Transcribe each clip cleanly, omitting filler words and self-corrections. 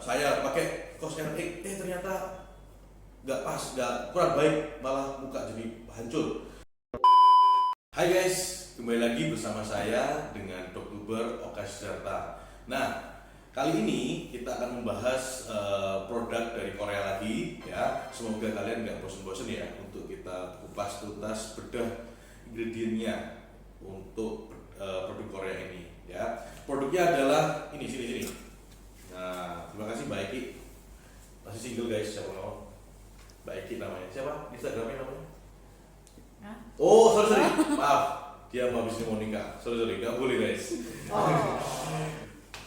saya pakai cosmetik, ternyata nggak pas, nggak kurang baik, malah muka jadi hancur. Hai guys, kembali lagi bersama saya dengan Dokter Oka Sidarta. Nah, kali ini kita akan membahas produk dari Korea lagi ya. Semoga kalian nggak bosan-bosan ya untuk kita kupas tuntas bedah ingredientnya untuk produk Korea ini ya. Produknya adalah ini sini. Nah, terima kasih Mbak Eki. Masih single guys, siapa mau? Mbak Eki namanya. Siapa? Instagramnya namanya? Hah? Oh, sorry. Maaf. Dia mau habis mau nikah. Sorry. Nggak boleh guys.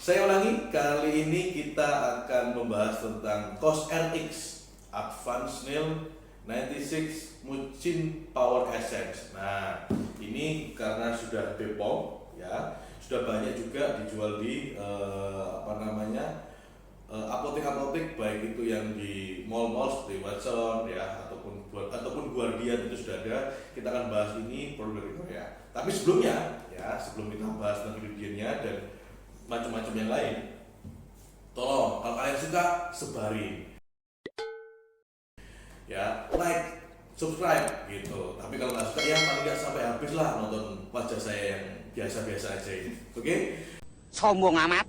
Saya ulangi, kali ini kita akan membahas tentang COS RX Advanced Nail 96 Mucin Power Essence. Nah, ini karena sudah BPOM ya, sudah banyak juga dijual di apotek-apotek, baik itu yang di mall-mall seperti Watson ya ataupun Guardian, itu sudah ada. Kita akan bahas ini produk dari Korea. Tapi sebelumnya ya, sebelum kita bahas tentang ingredientnya dan macam-macam yang lain, tolong kalau kalian suka sebarin ya, like, subscribe gitu. Tapi kalau nggak suka ya paling nggak sampai habis lah nonton wajah saya yang biasa-biasa aja ini. Oke? Sombong amat.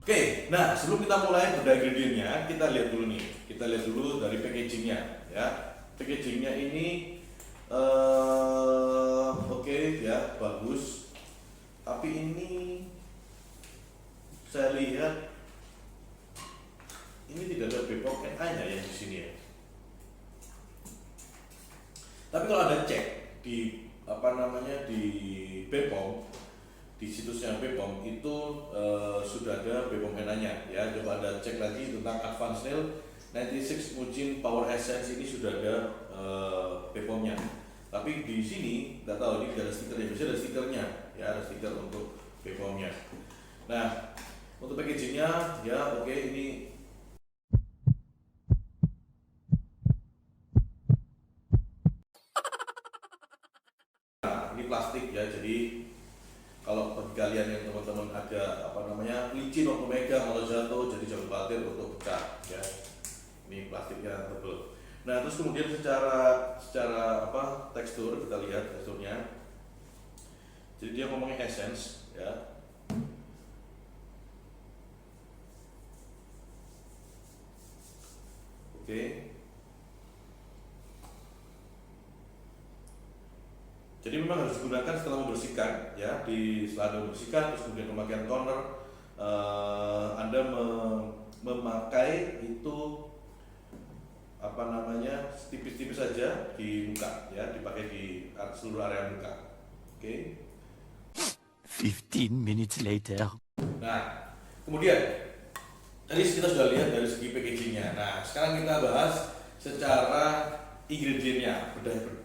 Oke, nah sebelum kita mulai bedah ingredientnya, kita lihat dulu nih. Kita lihat dulu dari packagingnya ya. Packagingnya ini oke ya, bagus. Tapi ini saya lihat ini tidak ada BPOM NA-nya ya di sini ya. Tapi kalau ada cek di di BPOM, di situsnya BPOM itu sudah ada BPOM NA-nya ya. Coba Anda cek lagi tentang Advanced Nail 96 Mucin Power Essence, ini sudah ada BPOM-nya. Tapi di sini nggak tahu, ini ada stikernya, biasanya ada stikernya ya, ada stiker untuk BPOM-nya. Nah, untuk packagingnya ya oke, ini plastik ya. Jadi kalau bagi kalian yang teman-teman ada licin waktu megang atau jatuh, jadi jangan khawatir untuk pecah ya. Ini plastiknya tebal. Nah, terus kemudian secara tekstur, kita lihat teksturnya. Jadi dia ngomongin essence ya. Oke. Jadi memang harus digunakan setelah membersihkan ya. Setelah Anda membersihkan, terus kemudian pemakaian toner, Anda memakai itu tipis-tipis saja di muka ya, dipakai di seluruh area muka. Oke. 15 minutes later. Nah, kemudian tadi kita sudah lihat dari segi packagingnya. Nah, sekarang kita bahas secara ingredientnya,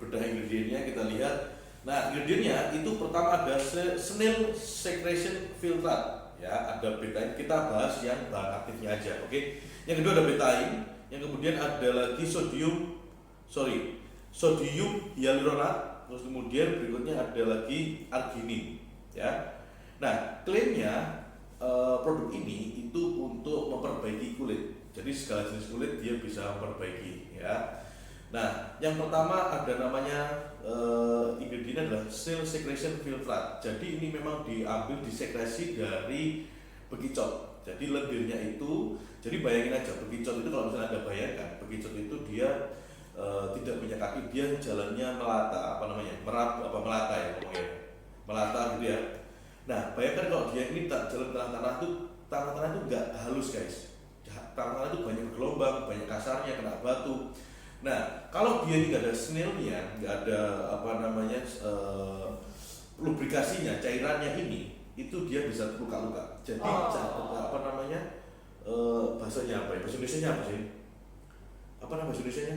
bedah ingredientnya kita lihat. Nah, ingredientnya itu pertama ada snail secretion filtrate ya, ada betain. Kita bahas yang bahan aktifnya aja, oke? Yang kedua ada betain, yang kemudian ada lagi sodium hyaluronat, terus kemudian berikutnya ada lagi arginin ya. Nah, klaimnya produk ini itu untuk memperbaiki kulit. Jadi segala jenis kulit dia bisa memperbaiki ya. Nah, yang pertama ada namanya ingredientnya adalah snail secretion filtrate. Jadi ini memang diambil disekresi dari bekicot. Jadi lendirnya itu, jadi bayangin aja bekicot itu, kalau misalnya Anda bayangkan bekicot itu dia tidak punya kaki, dia jalannya melata, melata ya ngomongnya, melata gitu ya. Nah, bayangkan kalau dia ini tak jalan tanah-tanah itu nggak halus guys. Tanah-tanah itu banyak gelombang, banyak kasarnya, kena batu. Nah, kalau dia ini nggak ada snailnya, nggak ada lubrikasinya, cairannya ini, itu dia bisa luka-luka. Jadi bahasanya apa ya? Bahasa Indonesia apa sih? Apa nama bahasa Indonesia-nya?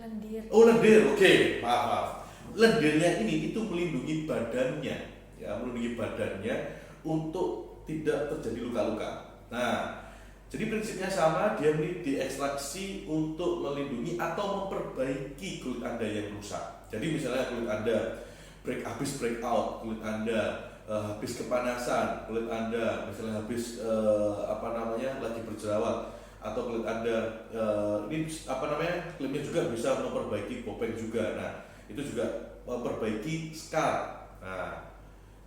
Lendir. Oh, lendir. Oke, maaf. Lendirnya ini itu melindungi badannya, ya, untuk tidak terjadi luka-luka. Nah, jadi prinsipnya sama, dia ini diekstraksi untuk melindungi atau memperbaiki kulit Anda yang rusak. Jadi misalnya kulit Anda habis breakout kulit Anda, habis kepanasan kulit Anda, misalnya habis lagi berjerawat, atau kulit Anda ini klaimnya juga bisa memperbaiki bopeng juga. Nah, itu juga memperbaiki scar. Nah,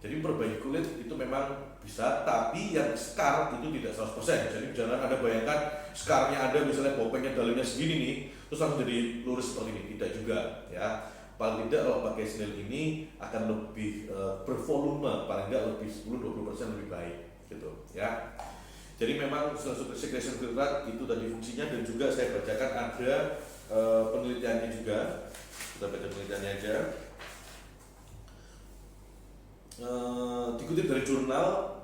jadi memperbaiki kulit itu memang bisa, tapi yang scar itu tidak 100%. Jadi jangan Anda bayangkan scarnya Anda misalnya bopengnya dalamnya segini nih, terus langsung jadi lurus seperti ini, tidak juga ya. Paling tidak kalau pakai snail ini akan lebih bervolume, paling tidak lebih 10-20% lebih baik gitu ya. Jadi memang secretion filtrate itu tadi fungsinya, dan juga saya bacakan ada penelitiannya juga. Kita baca penelitiannya aja. Dikutip dari jurnal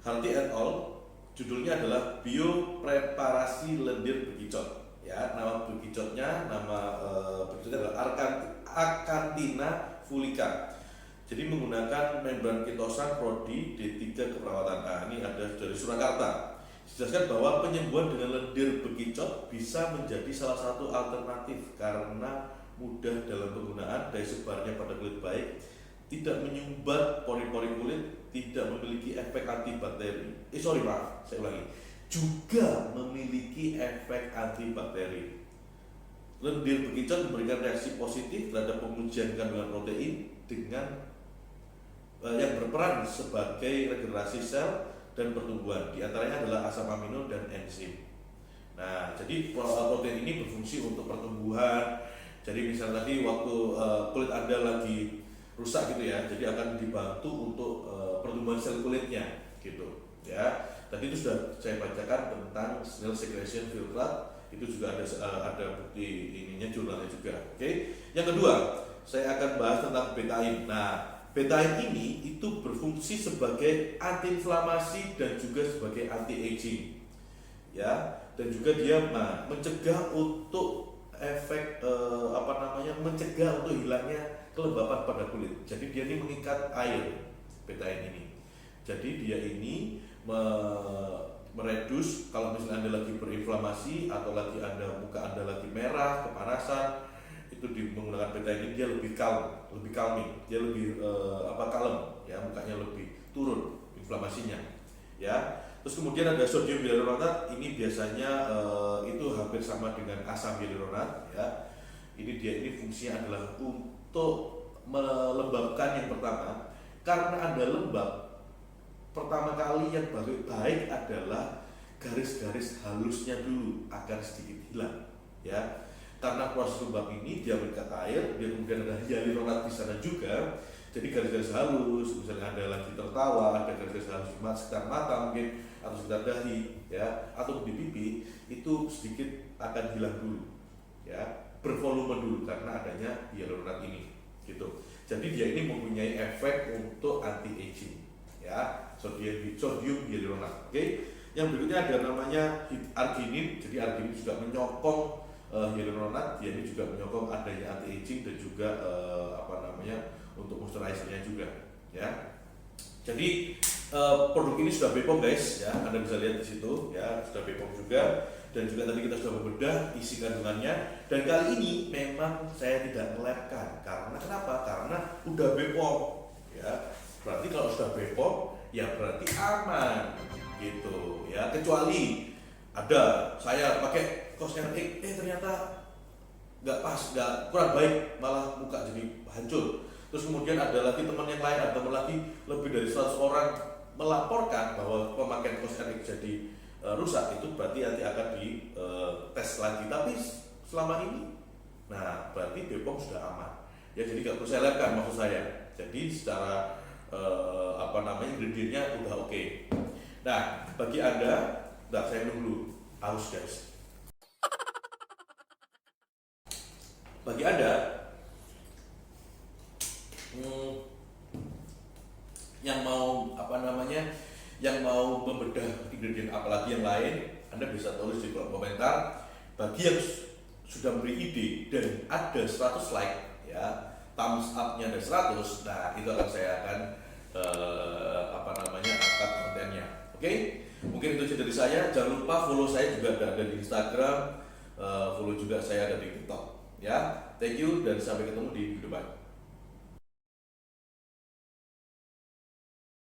Hardy et al. Judulnya adalah biopreparasi lendir bekicot. Ya, nama bekicotnya adalah Acanthina fulica. Jadi menggunakan membran ketosan prodi D3 keperawatan. Nah, ini ada dari Surakarta. Dijelaskan bahwa penyembuhan dengan lendir bekicot bisa menjadi salah satu alternatif karena mudah dalam penggunaan, daya sebarnya pada kulit baik, tidak menyumbat pori-pori kulit, tidak memiliki efek antibakteri. Juga memiliki efek antibakteri. Lendir bekicot memberikan reaksi positif terhadap pengujian kandungan protein dengan yang berperan sebagai regenerasi sel dan pertumbuhan. Di antaranya adalah asam amino dan enzim. Nah, jadi protein ini berfungsi untuk pertumbuhan. Jadi misalnya tadi waktu kulit Anda lagi rusak gitu ya, jadi akan dibantu untuk pertumbuhan sel kulitnya gitu ya. Tadi itu sudah saya bacakan tentang snail secretion filtrate, itu juga ada bukti ininya, jurnalnya juga. Oke. Yang kedua, saya akan bahas tentang betaine. Nah, betaine ini itu berfungsi sebagai antiinflamasi dan juga sebagai anti-aging, ya, dan juga dia mencegah untuk mencegah untuk hilangnya kelembapan pada kulit. Jadi dia ini mengikat air, betaine ini. Jadi dia ini meredus kalau misalnya Anda lagi berinflamasi atau muka Anda lagi merah, kepanasan, itu menggunakan betaine ini dia lebih calming, dia lebih kalem ya, mukanya lebih turun inflamasinya ya. Terus kemudian ada sodium hyaluronat, ini biasanya itu hampir sama dengan asam hyaluronat ya. Ini fungsinya adalah untuk melembabkan. Yang pertama, karena Anda lembab, pertama kali yang baik adalah garis-garis halusnya dulu akan sedikit hilang ya. Karena proses lembab ini dia mengikat air, dia kemudian ada hyaluronat di sana juga. Jadi garis-garis halus, misalnya Anda lagi tertawa, ada garis-garis halus di sekitar mata mungkin, atau sekitar dahi ya, atau di pipi, itu sedikit akan hilang dulu ya, bervolume dulu karena adanya hyaluronat ini gitu. Jadi dia ini mempunyai efek untuk anti aging ya, sodium hyaluronat. Oke. Yang berikutnya ada namanya arginin. Jadi arginin juga menyokong hyaluronat, dia ini juga menyokong adanya anti aging dan juga untuk moisturizernya juga ya. Jadi produk ini sudah BPOM guys ya, Anda bisa lihat di situ ya, sudah BPOM juga. Dan juga tadi kita sudah membedah isi kandungannya, dan kali ini memang saya tidak melabkan. Karena kenapa? Karena udah BPOM ya. Berarti kalau sudah BPOM ya berarti aman gitu ya. Kecuali ada saya pakai kosmetik ternyata nggak pas, kurang baik, malah muka jadi hancur. Terus kemudian ada lagi teman yang lain, ada teman lagi lebih dari 100 orang melaporkan bahwa pemakaian kosmetik jadi rusak, itu berarti nanti akan dites lagi. Tapi selama ini, nah berarti BPOM sudah aman ya. Jadi nggak perlu saya labkan maksud saya. Jadi secara ingredientnya udah oke. Nah bagi Anda, saya nunggu haus guys. Bagi Anda yang mau yang mau membedah ingredient apalagi yang lain, Anda bisa tulis di kolom komentar. Bagi yang sudah memberi ide dan ada 100 like ya, thumbs up-nya ada 100, nah itu akan saya akan angkat kontennya. Oke? Mungkin itu saja dari saya. Jangan lupa follow saya juga ada di Instagram, follow juga saya ada di TikTok ya. Thank you dan sampai ketemu di video depan.